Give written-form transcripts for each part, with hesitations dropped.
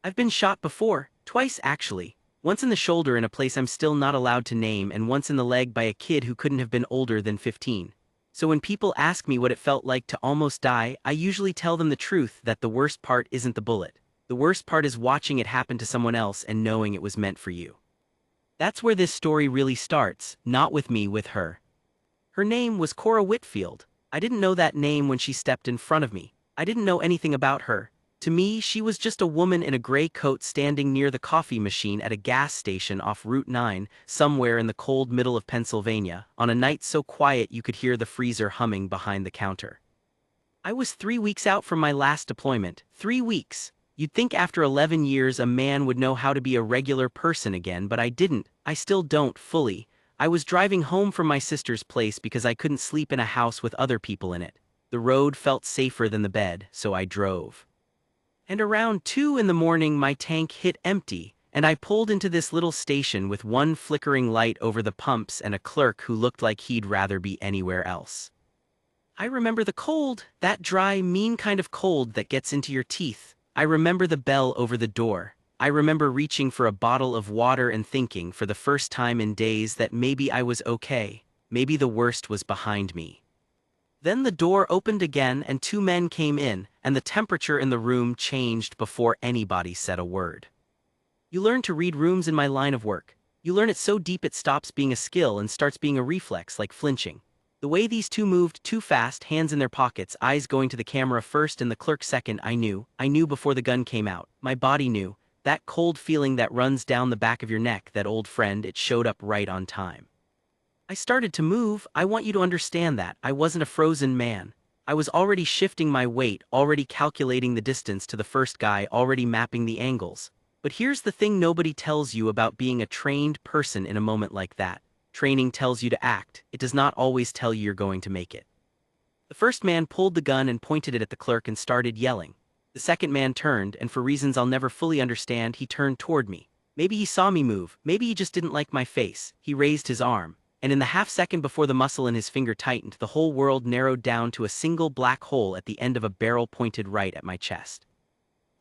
I've been shot before, twice actually. Once in the shoulder in a place I'm still not allowed to name, and once in the leg by a kid who couldn't have been older than 15. So when people ask me what it felt like to almost die, I usually tell them the truth, that the worst part isn't the bullet. The worst part is watching it happen to someone else and knowing it was meant for you. That's where this story really starts, not with me, with her. Her name was Cora Whitfield. I didn't know that name when she stepped in front of me. I didn't know anything about her. To me, she was just a woman in a gray coat standing near the coffee machine at a gas station off Route 9, somewhere in the cold middle of Pennsylvania, on a night so quiet you could hear the freezer humming behind the counter. I was 3 weeks out from my last deployment. 3 weeks. You'd think after 11 years a man would know how to be a regular person again, but I didn't. I still don't, fully. I was driving home from my sister's place because I couldn't sleep in a house with other people in it. The road felt safer than the bed, so I drove. And around 2 in the morning my tank hit empty, and I pulled into this little station with one flickering light over the pumps and a clerk who looked like he'd rather be anywhere else. I remember the cold, that dry, mean kind of cold that gets into your teeth. I remember the bell over the door. I remember reaching for a bottle of water and thinking, for the first time in days, that maybe I was okay. Maybe the worst was behind me. Then the door opened again and 2 men came in, and the temperature in the room changed before anybody said a word. You learn to read rooms in my line of work. You learn it so deep it stops being a skill and starts being a reflex, like flinching. The way these two moved, too fast, hands in their pockets, eyes going to the camera first and the clerk second. I knew before the gun came out. My body knew. That cold feeling that runs down the back of your neck, that old friend, it showed up right on time. I started to move. I want you to understand that. I wasn't a frozen man. I was already shifting my weight, already calculating the distance to the first guy, already mapping the angles. But here's the thing nobody tells you about being a trained person in a moment like that. Training tells you to act. It does not always tell you you're going to make it. The first man pulled the gun and pointed it at the clerk and started yelling. The second man turned, and for reasons I'll never fully understand, he turned toward me. Maybe he saw me move, maybe he just didn't like my face. He raised his arm, and in the half-second before the muscle in his finger tightened, the whole world narrowed down to a single black hole at the end of a barrel pointed right at my chest.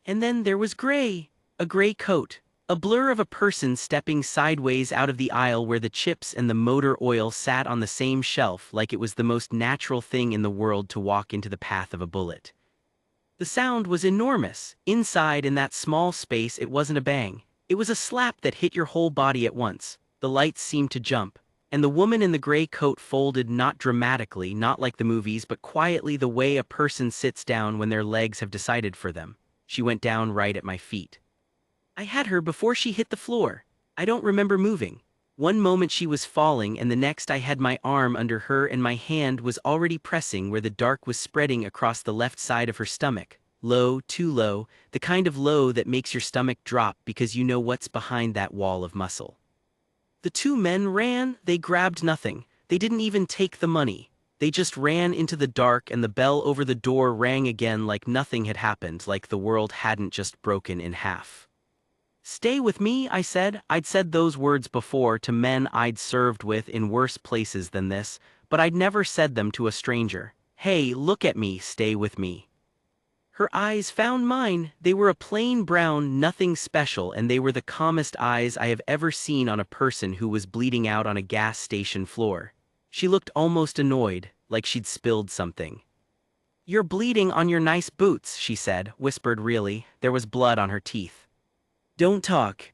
And then there was gray. A gray coat. A blur of a person stepping sideways out of the aisle where the chips and the motor oil sat on the same shelf, like it was the most natural thing in the world to walk into the path of a bullet. The sound was enormous. Inside, in that small space, it wasn't a bang. It was a slap that hit your whole body at once. The lights seemed to jump, and the woman in the gray coat folded, not dramatically, not like the movies, but quietly, the way a person sits down when their legs have decided for them. She went down right at my feet. I had her before she hit the floor. I don't remember moving. One moment she was falling, and the next I had my arm under her and my hand was already pressing where the dark was spreading across the left side of her stomach. Low, too low, the kind of low that makes your stomach drop because you know what's behind that wall of muscle. The 2 men ran. They grabbed nothing. They didn't even take the money. They just ran into the dark, and the bell over the door rang again like nothing had happened, like the world hadn't just broken in half. "Stay with me," I said. I'd said those words before to men I'd served with in worse places than this, but I'd never said them to a stranger. "Hey, look at me, stay with me." Her eyes found mine. They were a plain brown, nothing special, and they were the calmest eyes I have ever seen on a person who was bleeding out on a gas station floor. She looked almost annoyed, like she'd spilled something. "You're bleeding on your nice boots," she said, whispered really. There was blood on her teeth. "Don't talk."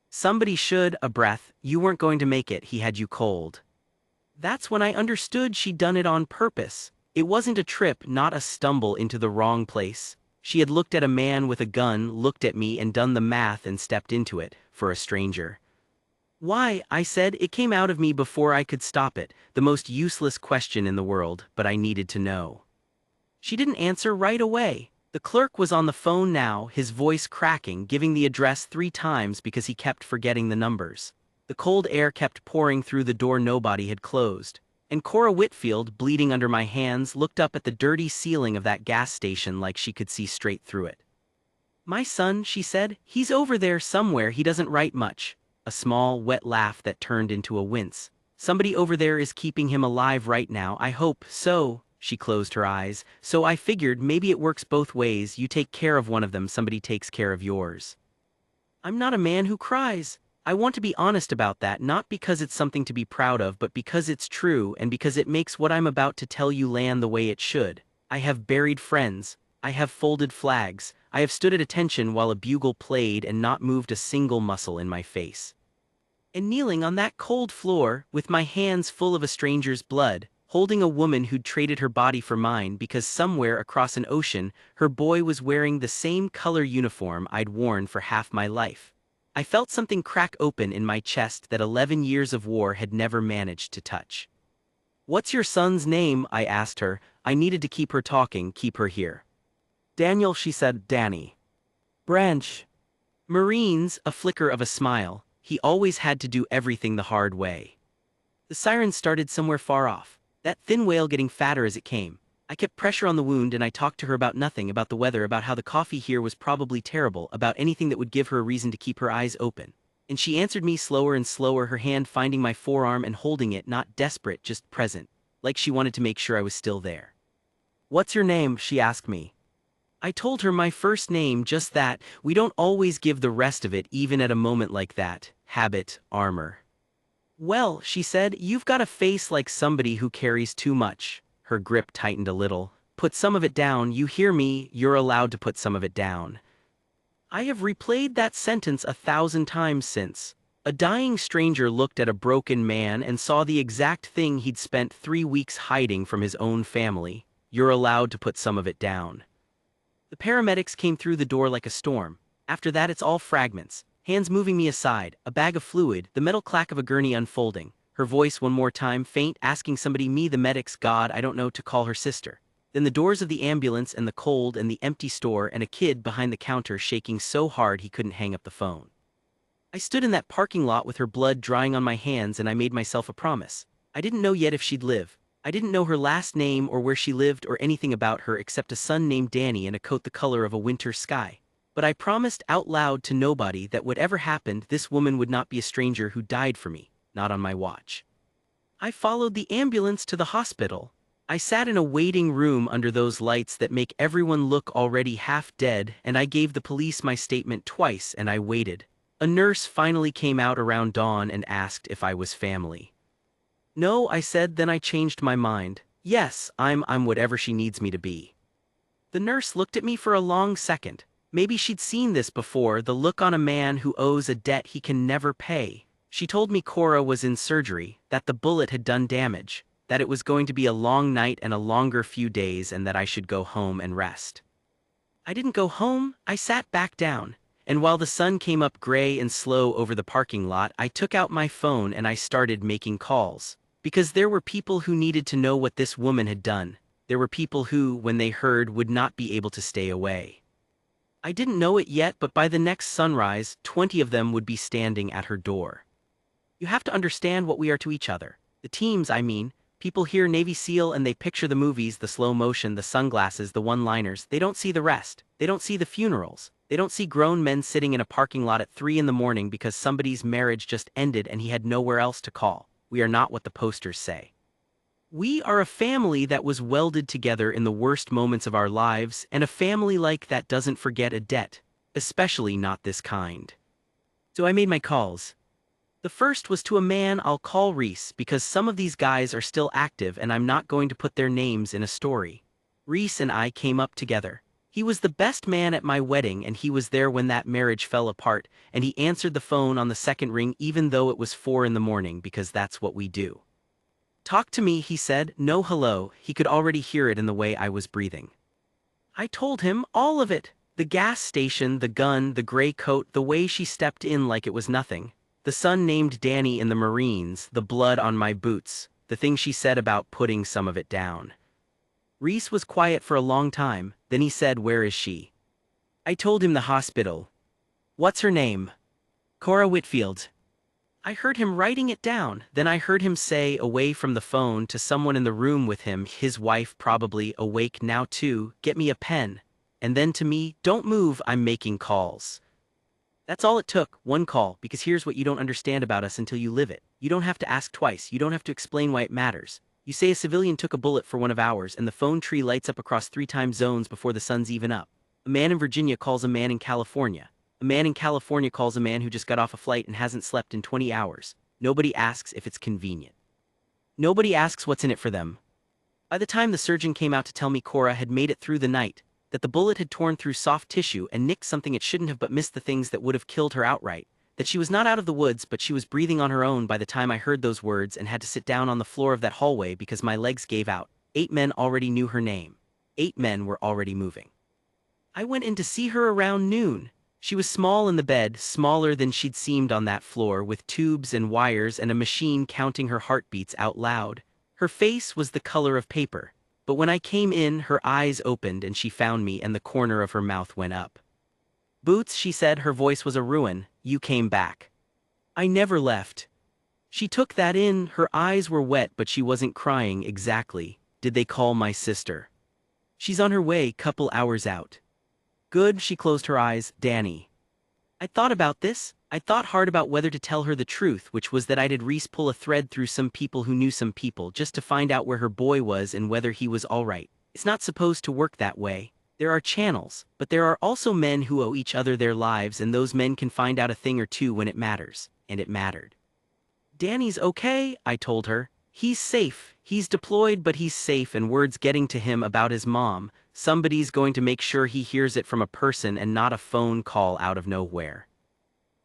"Somebody should," a breath. "You weren't going to make it, he had you cold." That's when I understood she'd done it on purpose. It wasn't a trip, not a stumble into the wrong place. She had looked at a man with a gun, looked at me and done the math and stepped into it, for a stranger. "Why?" I said. It came out of me before I could stop it, the most useless question in the world, but I needed to know. She didn't answer right away. The clerk was on the phone now, his voice cracking, giving the address 3 times because he kept forgetting the numbers. The cold air kept pouring through the door nobody had closed. And Cora Whitfield, bleeding under my hands, looked up at the dirty ceiling of that gas station like she could see straight through it. "My son," she said, "he's over there somewhere, he doesn't write much." A small, wet laugh that turned into a wince. "Somebody over there is keeping him alive right now, I hope so." She closed her eyes. "So I figured maybe it works both ways. You take care of one of them, somebody takes care of yours." I'm not a man who cries. I want to be honest about that, not because it's something to be proud of, but because it's true and because it makes what I'm about to tell you land the way it should. I have buried friends. I have folded flags. I have stood at attention while a bugle played and not moved a single muscle in my face. And kneeling on that cold floor, with my hands full of a stranger's blood, holding a woman who'd traded her body for mine because somewhere across an ocean, her boy was wearing the same color uniform I'd worn for half my life. I felt something crack open in my chest that 11 years of war had never managed to touch. "What's your son's name?" I asked her. I needed to keep her talking, keep her here. "Daniel," she said. "Danny." "Branch." "Marines," a flicker of a smile. He always had to do everything the hard way. The siren started somewhere far off, that thin wail getting fatter as it came. I kept pressure on the wound and I talked to her about nothing, about the weather, about how the coffee here was probably terrible, about anything that would give her a reason to keep her eyes open. And she answered me slower and slower, her hand finding my forearm and holding it, not desperate, just present, like she wanted to make sure I was still there. "What's your name?" she asked me. I told her my first name, just that. We don't always give the rest of it, even at a moment like that. Habit, armor. "Well," she said, "you've got a face like somebody who carries too much." Her grip tightened a little. "Put some of it down, you hear me? You're allowed to put some of it down." I have replayed that sentence 1,000 times since. A dying stranger looked at a broken man and saw the exact thing he'd spent 3 weeks hiding from his own family. You're allowed to put some of it down. The paramedics came through the door like a storm. After that it's all fragments. Hands moving me aside, a bag of fluid, the metal clack of a gurney unfolding. Her voice one more time, faint, asking somebody, me, the medics, God, I don't know, to call her sister. Then the doors of the ambulance and the cold and the empty store and a kid behind the counter shaking so hard he couldn't hang up the phone. I stood in that parking lot with her blood drying on my hands and I made myself a promise. I didn't know yet if she'd live. I didn't know her last name or where she lived or anything about her except a son named Danny and a coat the color of a winter sky. But I promised out loud to nobody that whatever happened, this woman would not be a stranger who died for me, not on my watch. I followed the ambulance to the hospital. I sat in a waiting room under those lights that make everyone look already half dead, and I gave the police my statement twice and I waited. A nurse finally came out around dawn and asked if I was family. "No," I said, then I changed my mind. "Yes, I'm whatever she needs me to be." The nurse looked at me for a long second. Maybe she'd seen this before, the look on a man who owes a debt he can never pay. She told me Cora was in surgery, that the bullet had done damage, that it was going to be a long night and a longer few days, and that I should go home and rest. I didn't go home, I sat back down, and while the sun came up gray and slow over the parking lot, I took out my phone and I started making calls. Because there were people who needed to know what this woman had done. There were people who, when they heard, would not be able to stay away. I didn't know it yet, but by the next sunrise, 20 of them would be standing at her door. You have to understand what we are to each other. The teams, I mean. People hear Navy SEAL and they picture the movies, the slow motion, the sunglasses, the one-liners. They don't see the rest. They don't see the funerals. They don't see grown men sitting in a parking lot at 3 in the morning because somebody's marriage just ended and he had nowhere else to call. We are not what the posters say. We are a family that was welded together in the worst moments of our lives, and a family like that doesn't forget a debt, especially not this kind. So I made my calls. The first was to a man I'll call Reese because some of these guys are still active and I'm not going to put their names in a story. Reese and I came up together. He was the best man at my wedding and he was there when that marriage fell apart, and he answered the phone on the second ring even though it was 4 in the morning because that's what we do. "Talk to me," he said. No hello, he could already hear it in the way I was breathing. I told him all of it. The gas station, the gun, the gray coat, the way she stepped in like it was nothing. The son named Danny in the Marines, the blood on my boots, the thing she said about putting some of it down. Reese was quiet for a long time, then he said, "Where is she?" I told him the hospital. "What's her name?" "Cora Whitfield." I heard him writing it down, then I heard him say, away from the phone to someone in the room with him, his wife probably awake now too, "Get me a pen." And then to me, "Don't move, I'm making calls." That's all it took, one call, because here's what you don't understand about us until you live it. You don't have to ask twice, you don't have to explain why it matters. You say a civilian took a bullet for one of ours and the phone tree lights up across 3 time zones before the sun's even up. A man in Virginia calls a man in California. A man in California calls a man who just got off a flight and hasn't slept in 20 hours. Nobody asks if it's convenient. Nobody asks what's in it for them. By the time the surgeon came out to tell me Cora had made it through the night, that the bullet had torn through soft tissue and nicked something it shouldn't have but missed the things that would have killed her outright, that she was not out of the woods but she was breathing on her own by the time I heard those words and had to sit down on the floor of that hallway because my legs gave out, 8 men already knew her name. 8 men were already moving. I went in to see her around noon. She was small in the bed, smaller than she'd seemed on that floor, with tubes and wires and a machine counting her heartbeats out loud. Her face was the color of paper, but when I came in, her eyes opened and she found me and the corner of her mouth went up. "Boots," she said, her voice was a ruin, "you came back." "I never left." She took that in, her eyes were wet but she wasn't crying exactly. "Did they call my sister?" "She's on her way, couple hours out." "Good," she closed her eyes, "Danny." I thought about this. I thought hard about whether to tell her the truth, which was that I'd had Reese pull a thread through some people who knew some people just to find out where her boy was and whether he was alright. It's not supposed to work that way. There are channels, but there are also men who owe each other their lives, and those men can find out a thing or two when it matters, and it mattered. "Danny's okay," I told her. "He's safe. He's deployed but he's safe, and word's getting to him about his mom. Somebody's going to make sure he hears it from a person and not a phone call out of nowhere."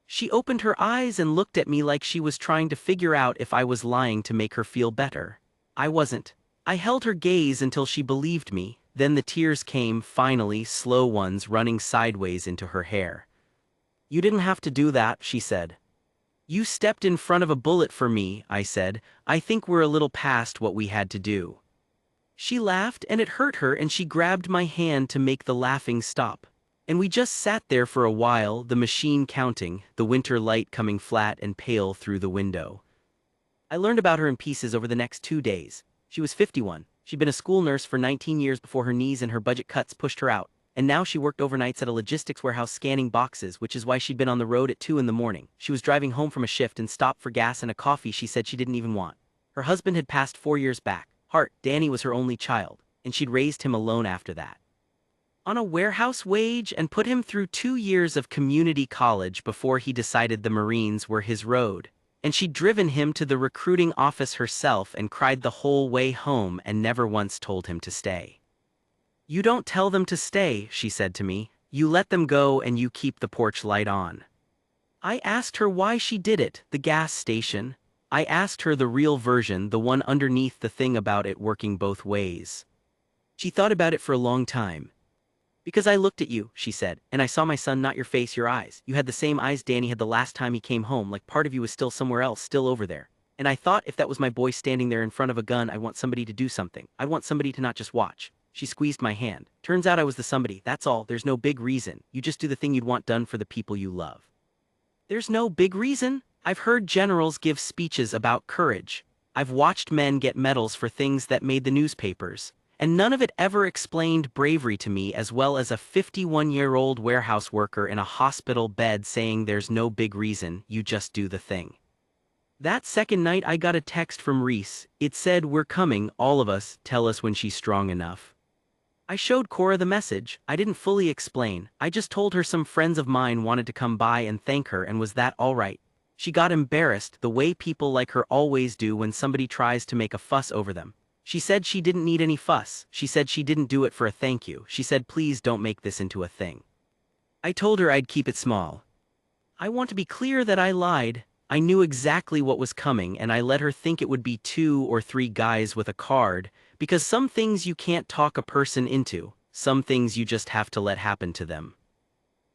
She opened her eyes and looked at me like she was trying to figure out if I was lying to make her feel better. I wasn't. I held her gaze until she believed me, then the tears came, finally, slow ones running sideways into her hair. "You didn't have to do that," she said. "You stepped in front of a bullet for me," I said. "I think we're a little past what we had to do." She laughed and it hurt her, and she grabbed my hand to make the laughing stop. And we just sat there for a while, the machine counting, the winter light coming flat and pale through the window. I learned about her in pieces over the next 2 days. She was 51. She'd been a school nurse for 19 years before her knees and her budget cuts pushed her out. And now she worked overnights at a logistics warehouse scanning boxes, which is why she'd been on the road at 2 in the morning. She was driving home from a shift and stopped for gas and a coffee she said she didn't even want. Her husband had passed 4 years back. Hart, Danny, was her only child, and she'd raised him alone after that, on a warehouse wage, and put him through 2 years of community college before he decided the Marines were his road. And she'd driven him to the recruiting office herself and cried the whole way home and never once told him to stay. "You don't tell them to stay," she said to me. "You let them go and you keep the porch light on." I asked her why she did it, the gas station. I asked her the real version, the one underneath the thing about it working both ways. She thought about it for a long time. "Because I looked at you," she said, "and I saw my son, not your face, your eyes. You had the same eyes Danny had the last time he came home, like part of you was still somewhere else, still over there. And I thought if that was my boy standing there in front of a gun, I want somebody to do something. I want somebody to not just watch." She squeezed my hand. "Turns out I was the somebody, that's all. There's no big reason. You just do the thing you'd want done for the people you love." "There's no big reason?" I've heard generals give speeches about courage. I've watched men get medals for things that made the newspapers. And none of it ever explained bravery to me as well as a 51-year-old warehouse worker in a hospital bed saying there's no big reason, you just do the thing. That second night I got a text from Reese. It said, "We're coming, all of us, tell us when she's strong enough." I showed Cora the message. I didn't fully explain. I just told her some friends of mine wanted to come by and thank her, and was that all right? She got embarrassed, the way people like her always do when somebody tries to make a fuss over them. She said she didn't need any fuss. She said she didn't do it for a thank you. She said, "Please don't make this into a thing." I told her I'd keep it small. I want to be clear that I lied. I knew exactly what was coming, and I let her think it would be 2 or 3 guys with a card, because some things you can't talk a person into, some things you just have to let happen to them.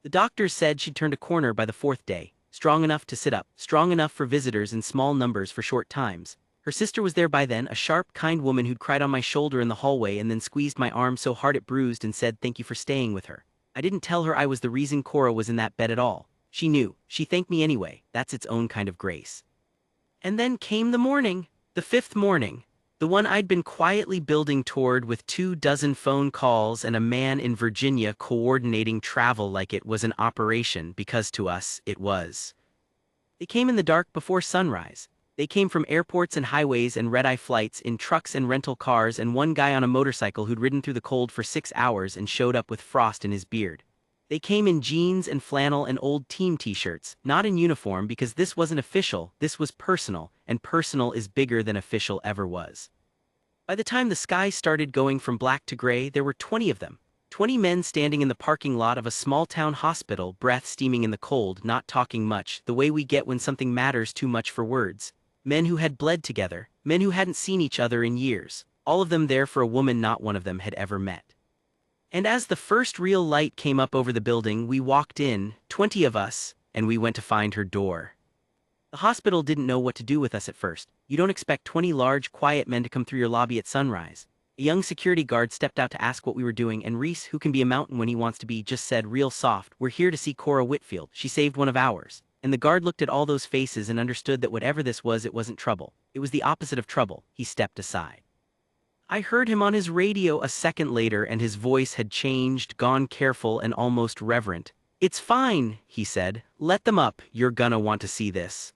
The doctors said she'd turned a corner by the 4th day, strong enough to sit up, strong enough for visitors in small numbers for short times. Her sister was there by then, a sharp, kind woman who'd cried on my shoulder in the hallway and then squeezed my arm so hard it bruised and said thank you for staying with her. I didn't tell her I was the reason Cora was in that bed at all. She knew. She thanked me anyway. That's its own kind of grace. And then came the morning. The 5th morning. The one I'd been quietly building toward, with 24 phone calls and a man in Virginia coordinating travel like it was an operation, because to us, it was. They came in the dark before sunrise. They came from airports and highways and red-eye flights, in trucks and rental cars, and one guy on a motorcycle who'd ridden through the cold for 6 hours and showed up with frost in his beard. They came in jeans and flannel and old team t-shirts, not in uniform because this wasn't official, this was personal, and personal is bigger than official ever was. By the time the sky started going from black to gray, there were 20 of them. 20 men standing in the parking lot of a small-town hospital, breath steaming in the cold, not talking much, the way we get when something matters too much for words. Men who had bled together, men who hadn't seen each other in years, all of them there for a woman not one of them had ever met. And as the first real light came up over the building, we walked in, 20 of us, and we went to find her door. The hospital didn't know what to do with us at first. You don't expect 20 large, quiet men to come through your lobby at sunrise. A young security guard stepped out to ask what we were doing, and Reese, who can be a mountain when he wants to be, just said real soft, "We're here to see Cora Whitfield. She saved one of ours." And the guard looked at all those faces and understood that whatever this was, it wasn't trouble. It was the opposite of trouble. He stepped aside. I heard him on his radio a second later, and his voice had changed, gone careful and almost reverent. "It's fine," he said. "Let them up. You're gonna want to see this."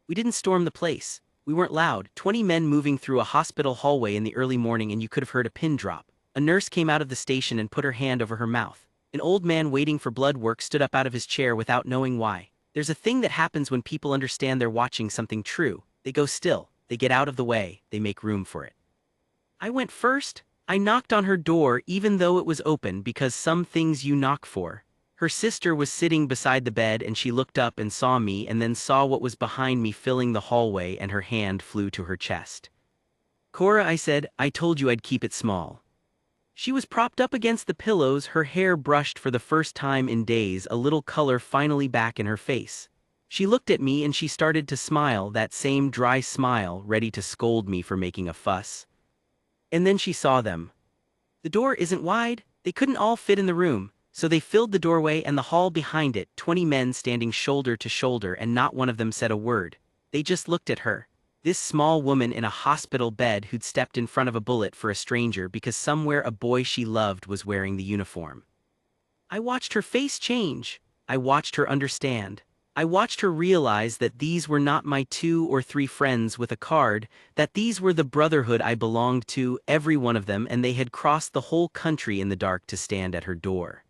We didn't storm the place. We weren't loud. 20 men moving through a hospital hallway in the early morning, and you could have heard a pin drop. A nurse came out of the station and put her hand over her mouth. An old man waiting for blood work stood up out of his chair without knowing why. There's a thing that happens when people understand they're watching something true. They go still. They get out of the way. They make room for it. I went first. I knocked on her door even though it was open, because some things you knock for. Her sister was sitting beside the bed, and she looked up and saw me and then saw what was behind me filling the hallway, and her hand flew to her chest. "Cora," I said, "I told you I'd keep it small." She was propped up against the pillows, her hair brushed for the first time in days, a little color finally back in her face. She looked at me and she started to smile, that same dry smile, ready to scold me for making a fuss. And then she saw them. The door isn't wide. They couldn't all fit in the room. So they filled the doorway and the hall behind it, 20 men standing shoulder to shoulder, and not one of them said a word. They just looked at her. This small woman in a hospital bed who'd stepped in front of a bullet for a stranger because somewhere a boy she loved was wearing the uniform. I watched her face change. I watched her understand. I watched her realize that these were not my 2 or 3 friends with a card, that these were the brotherhood I belonged to, every one of them, and they had crossed the whole country in the dark to stand at her door.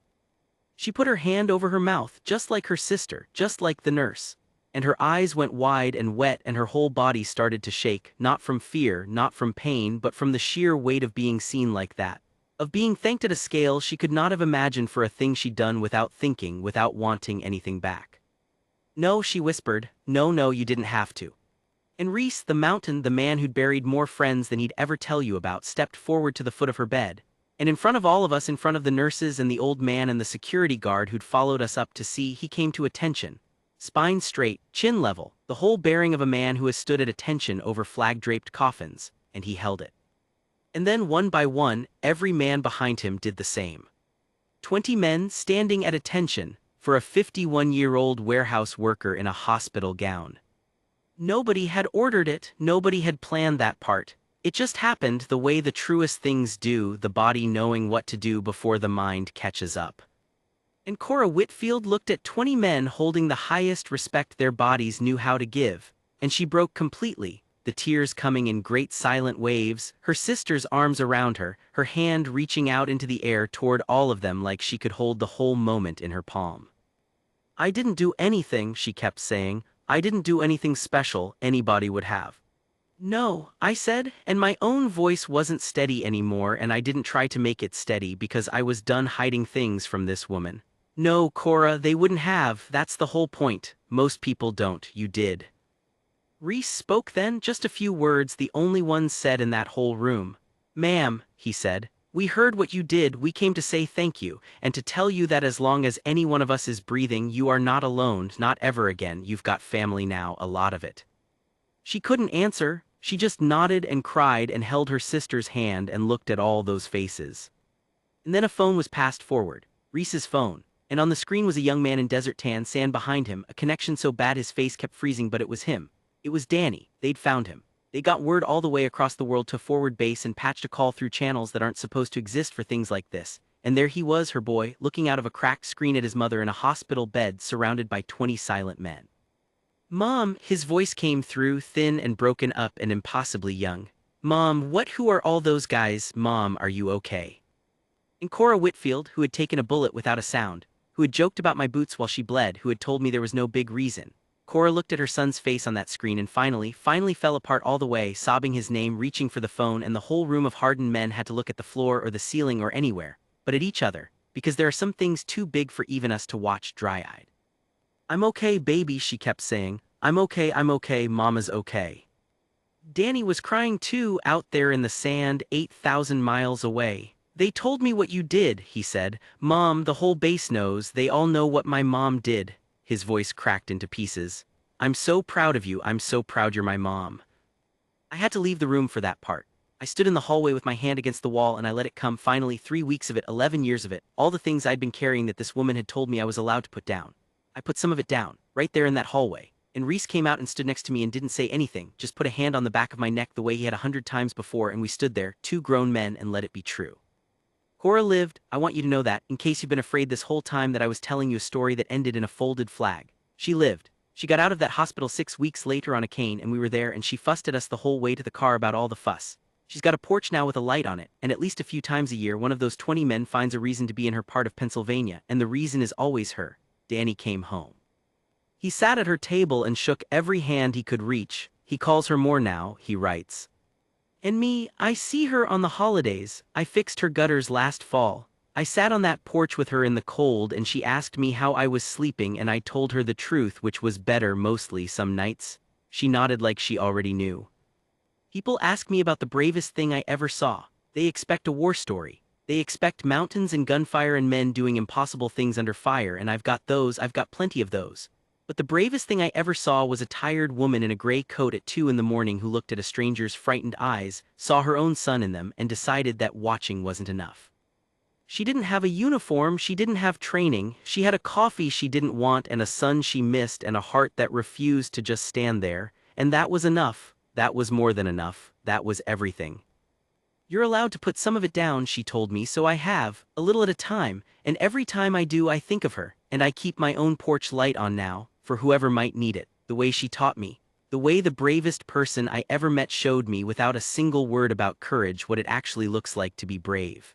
She put her hand over her mouth, just like her sister, just like the nurse. And her eyes went wide and wet, and her whole body started to shake, not from fear, not from pain, but from the sheer weight of being seen like that. Of being thanked at a scale she could not have imagined for a thing she'd done without thinking, without wanting anything back. "No," she whispered. "No, you didn't have to." And Reese, the mountain, the man who'd buried more friends than he'd ever tell you about, stepped forward to the foot of her bed. And in front of all of us, in front of the nurses and the old man and the security guard who'd followed us up to see, he came to attention. Spine straight, chin level, the whole bearing of a man who has stood at attention over flag-draped coffins, and he held it. And then one by one, every man behind him did the same. 20 men standing at attention for a 51-year-old warehouse worker in a hospital gown. Nobody had ordered it, nobody had planned that part. It just happened the way the truest things do, the body knowing what to do before the mind catches up. And Cora Whitfield looked at 20 men holding the highest respect their bodies knew how to give, and she broke completely, the tears coming in great silent waves, her sister's arms around her, her hand reaching out into the air toward all of them like she could hold the whole moment in her palm. "I didn't do anything," she kept saying. "I didn't do anything special anybody would have." "No," I said, and my own voice wasn't steady anymore, and I didn't try to make it steady because I was done hiding things from this woman. "No, Cora, they wouldn't have, that's the whole point. Most people don't, you did." Reese spoke then, just a few words, the only ones said in that whole room. "Ma'am," he said, "we heard what you did, we came to say thank you, and to tell you that as long as any one of us is breathing, you are not alone, not ever again, you've got family now, a lot of it." She couldn't answer. She just nodded and cried and held her sister's hand and looked at all those faces. And then a phone was passed forward, Reese's phone, and on the screen was a young man in desert tan sand behind him, a connection so bad his face kept freezing, but it was him. It was Danny. They'd found him. They got word all the way across the world to forward base and patched a call through channels that aren't supposed to exist for things like this. And there he was, her boy, looking out of a cracked screen at his mother in a hospital bed surrounded by 20 silent men. "Mom," his voice came through, thin and broken up and impossibly young. "Mom, who are all those guys? Mom, are you okay?" And Cora Whitfield, who had taken a bullet without a sound, who had joked about my boots while she bled, who had told me there was no big reason. Cora looked at her son's face on that screen and finally fell apart all the way, sobbing his name, reaching for the phone, and the whole room of hardened men had to look at the floor or the ceiling or anywhere, but at each other, because there are some things too big for even us to watch dry-eyed. "I'm okay, baby," she kept saying. I'm okay, Mama's okay." Danny was crying too, out there in the sand, 8,000 miles away. "They told me what you did," he said. "Mom, the whole base knows, they all know what my mom did." His voice cracked into pieces. "I'm so proud of you, I'm so proud you're my mom." I had to leave the room for that part. I stood in the hallway with my hand against the wall and I let it come, finally 3 weeks of it, 11 years of it, all the things I'd been carrying that this woman had told me I was allowed to put down. I put some of it down, right there in that hallway. And Reese came out and stood next to me and didn't say anything, just put a hand on the back of my neck the way he had 100 times before, and we stood there, 2 grown men, and let it be true. Cora lived. I want you to know that, in case you've been afraid this whole time that I was telling you a story that ended in a folded flag. She lived. She got out of that hospital 6 weeks later on a cane, and we were there, and she fussed at us the whole way to the car about all the fuss. She's got a porch now with a light on it, and at least a few times a year one of those 20 men finds a reason to be in her part of Pennsylvania, and the reason is always her. Danny came home. He sat at her table and shook every hand he could reach. He calls her more now, he writes. And me, I see her on the holidays. I fixed her gutters last fall. I sat on that porch with her in the cold and she asked me how I was sleeping and I told her the truth, which was better mostly some nights. She nodded like she already knew. People ask me about the bravest thing I ever saw. They expect a war story. They expect mountains and gunfire and men doing impossible things under fire, and I've got plenty of those. But the bravest thing I ever saw was a tired woman in a gray coat at 2 in the morning who looked at a stranger's frightened eyes, saw her own son in them, and decided that watching wasn't enough. She didn't have a uniform, she didn't have training, she had a coffee she didn't want and a son she missed and a heart that refused to just stand there, and that was enough, that was more than enough, that was everything. "You're allowed to put some of it down," she told me, so I have, a little at a time, and every time I do I think of her, and I keep my own porch light on now, for whoever might need it, the way she taught me, the way the bravest person I ever met showed me without a single word about courage what it actually looks like to be brave.